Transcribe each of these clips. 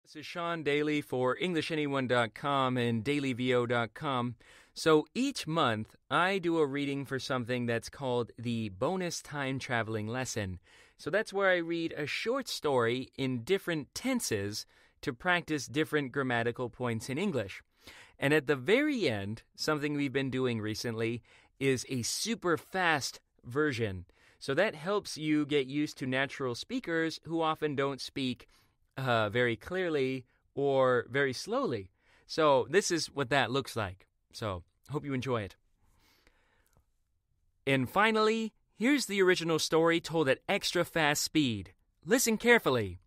This is Sean Daeley for EnglishAnyone.com and DaileyVO.com. So each month, I do a reading for something that's called the bonus time traveling lesson. So that's where I read a short story in different tenses to practice different grammatical points in English. And at the very end, something we've been doing recently is a super fast version. So that helps you get used to natural speakers who often don't speak very clearly or very slowly. So this is what that looks like. So hope you enjoy it. And finally, here's the original story told at extra fast speed. Listen carefully.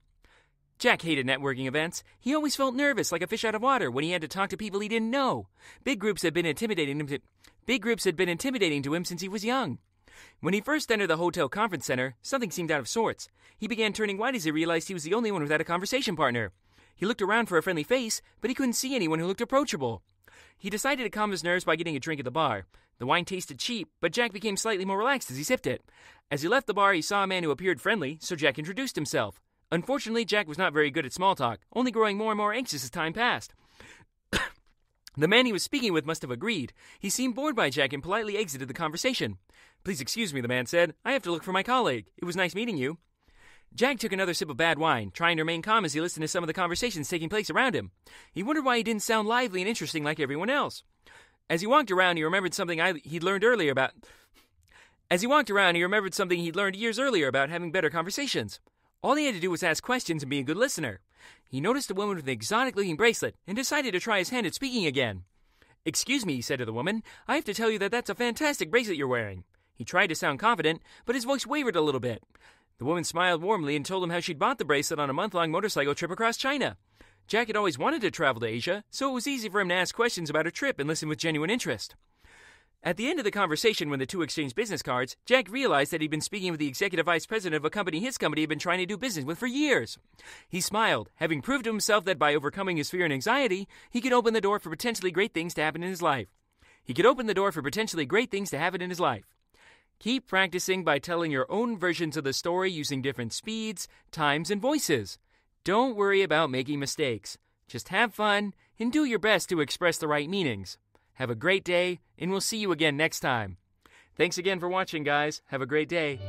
Jack hated networking events. He always felt nervous, like a fish out of water, when he had to talk to people he didn't know. Big groups had been intimidating to him since he was young. When he first entered the hotel conference center, something seemed out of sorts. He began turning white as he realized he was the only one without a conversation partner. He looked around for a friendly face, but he couldn't see anyone who looked approachable. He decided to calm his nerves by getting a drink at the bar. The wine tasted cheap, but Jack became slightly more relaxed as he sipped it. As he left the bar, he saw a man who appeared friendly, so Jack introduced himself. Unfortunately, Jack was not very good at small talk, only growing more and more anxious as time passed. The man he was speaking with must have agreed. He seemed bored by Jack and politely exited the conversation. "Please excuse me," the man said. "I have to look for my colleague. It was nice meeting you." Jack took another sip of bad wine, trying to remain calm as he listened to some of the conversations taking place around him. He wondered why he didn't sound lively and interesting like everyone else. As he walked around, he remembered something he'd learned years earlier about having better conversations. All he had to do was ask questions and be a good listener. He noticed a woman with an exotic-looking bracelet and decided to try his hand at speaking again. "Excuse me," he said to the woman. "I have to tell you that that's a fantastic bracelet you're wearing." He tried to sound confident, but his voice wavered a little bit. The woman smiled warmly and told him how she'd bought the bracelet on a month-long motorcycle trip across China. Jack had always wanted to travel to Asia, so it was easy for him to ask questions about her trip and listen with genuine interest. At the end of the conversation, when the two exchanged business cards, Jack realized that he'd been speaking with the executive vice president of a company his company had been trying to do business with for years. He smiled, having proved to himself that by overcoming his fear and anxiety, he could open the door for potentially great things to happen in his life. Keep practicing by telling your own versions of the story using different speeds, times, and voices. Don't worry about making mistakes. Just have fun and do your best to express the right meanings. Have a great day, and we'll see you again next time. Thanks again for watching, guys. Have a great day.